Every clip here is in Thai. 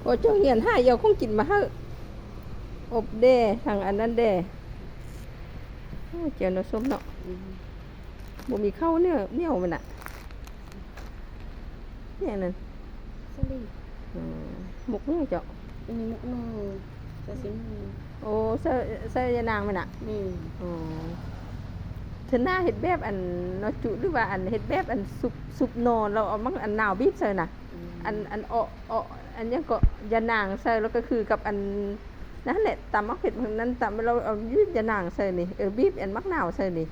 โอ้เจ้าเหียน5เหี่ยวคงกินมาเฮ้ออบเด้ทางอันนั้นเด้โอ้เจียวน้ำส้มเนาะบ่มีข้าวเนี่ยมันน่ะเนี่ยนั่น สลี หมกเนี่ยเจ้า มุกมือจะสิมือ โอ้ใส่ยานางมันน่ะ นี่ อ๋อเธอหน้าเฮ็ดแบบอันเนาะจุหรือว่าอันเฮ็ดแบบอันซุปนอนเราเอามักอันหนาวบีบใส่น่ะอันอันยังก็ยานางใส่แล้วก็คือกับอันนั่นแหละตำมักเผ็ดมันนั้นตำเราเอาบีบยานางใส่นี่บีบอันมักหนาวใส่นี่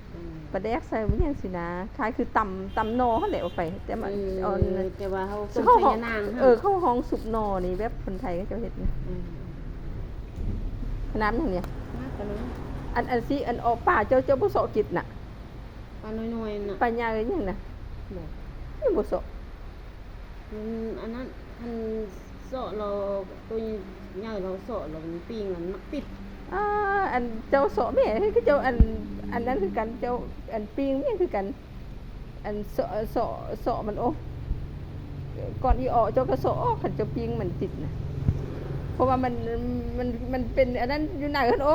ปลาแดกใส่มันยังสินะคล้ายคือตำนอเขาแหละเอาไปแต่มันอ่อน แต่ว่าเขาต้มใส่ยานาง เข้าห้องซุปนอนี่แบบคนไทยก็จะเฮ็ดนี่น้ำอย่างเนี้ย มากกว่านั้น อันสิอันออกป่าเจ้าบ่เสาะกิจน่ะ ปลาน้อยๆน่ะ ปลาใหญ่ยังน่ะนี่บ่เสาะ มันอันนั้นทันเสาะเราตัวใหญ่เราเสาะเราปิ้งมันมักปิด อันเจ้าเสาะแม่คือเจ้าอันนั้นคือกันเจ้าอันปิงนี่คือกันอันเสาะมันโอ้ก่อนอีออกเจ้าก็เสาะคันเจ้าปิงมันติดน่ะเพราะว่ามันเป็นอันนั้นอยู่ไหนกันโอ้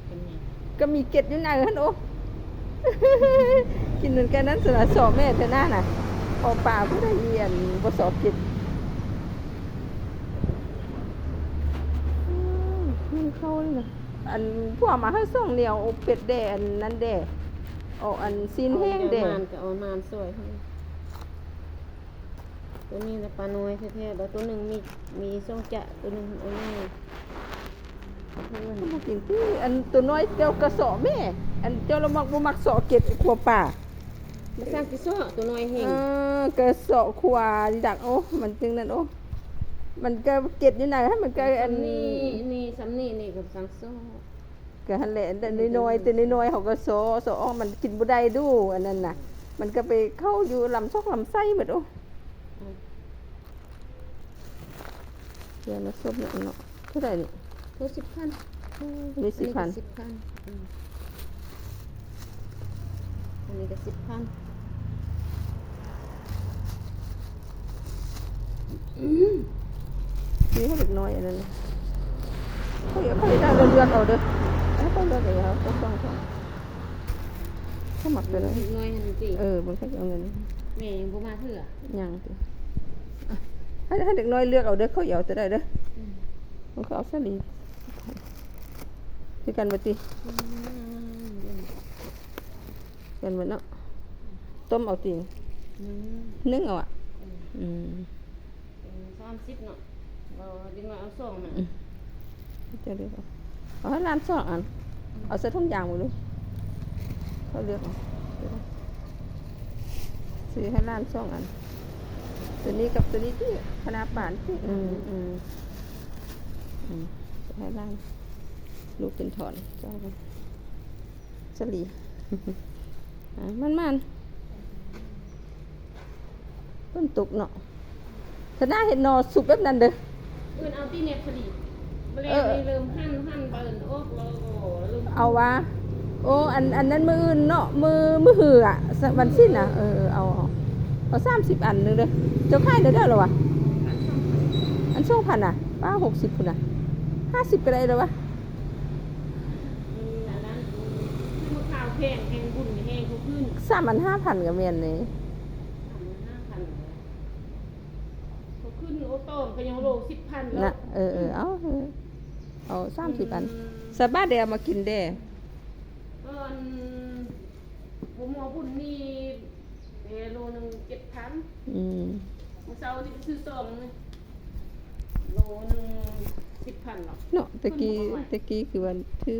เป็นไง ก็มีเกล็ดอยู่ไหนกันโอ้ กินเหมือนกันนั้นสละเสาะแม่เธอหน้าน่ะพอป่าผู้ใดเรียนบ่เสาะเกล็ดมันเข้าเลยนะอันพวกมาให้ส่งเหนียวอบเป็ดแดอันนั้นแดเอาอันซีนแห้งแด มันก็เอามานสวยตัวนี้นะปลาน้อยแท้ๆแล้วตัวหนึ่งมีช่องจะตัวหนึ่งเอาง่าย มากินที่อันตัวน้อยเจ้ากระสอบแม่อันเจ้าเรามักบ่มักเสาะเกล็ดขัวป่า มาสร้างกิโซ่ตัวน้อยเฮง กระเสอบขัวดิดักโอ้มันจึงนั่นโอ้มันก็เกล็ดอยู่ไหนให้มันก็อัน นี่สำนี่กับสังโซ่ ก็หั่นแหละแต่น้อยๆแต่น้อยๆเขาก็โซอมันกินบ่ได้ดูอันนั้นน่ะมันก็ไปเข้าอยู่ลำซอกลำไส้หมดโอ้เดี๋ยวนะซุปเนี่ยเนาะเท่าไหร่นี่ ตัว10,000 มี10,000 10,000อันนี้ก็10,000 นี่ให้เด็กน้อยอันนั้นเขาอยากได้เลือกเอาเด้อเขาเลือกเอาเขาต้องเขาหมักไปเลย น้อยหันสิ มันก็เอาเงิน แม่ยังบ่มาเถื่อ ยังติให้เด็กน้อยเลือกเอาเด้อเขาเอาแต่ได้เด้อมันก็เอาซะลีคือกันบ่ติกันบ่เนาะต้มเอาตินึ่งเอา30เนาะเราดึงมาเอา2น่ะ จะเลือกเอาให้ร้าน2อันเอาใส่ถุงยางหมดเลยเขาเลือกเอาซื้อให้ร้าน2อันตัวนี้กับตัวนี้ที่คณะป่านที่ให้ร้านลูกเป็นถอนเจ้ากันสลีมันต้นตุกเนาะถ้าหน้าเห็นนอสุกแบบนั้นเด้อ เอาที่เน็ตพอดีบ่แล้วนี่เริ่มหั่นเบิ่นโอกแล้วลืม เอาวะโอ้อันนั้นมืออื่นเนาะมือหืออ่ะวันสิ้นอ่ะเอา30อันนึงเด้อเจ้าค่ายเด้อเหรอวะอัน2,000อ่ะป้า60พุ่นน่ะ50ก็ได้แล้ววะ อันนั้นคือข้าวแพงแพงบุญแห้งเขาขึ้น 35,000ก็แม่นนี่ 5,000เขาขึ้นโอโต้ก็ยังโล10,000แล้ว นะเอา30อันสบายเด้มากินเด้ ผมเอาบุญนี่โลนึง7,000 มื้อเช้านี่ซื้อ2นึงโลนึง10,000หรอก เนาะตะกี้คือวันถือ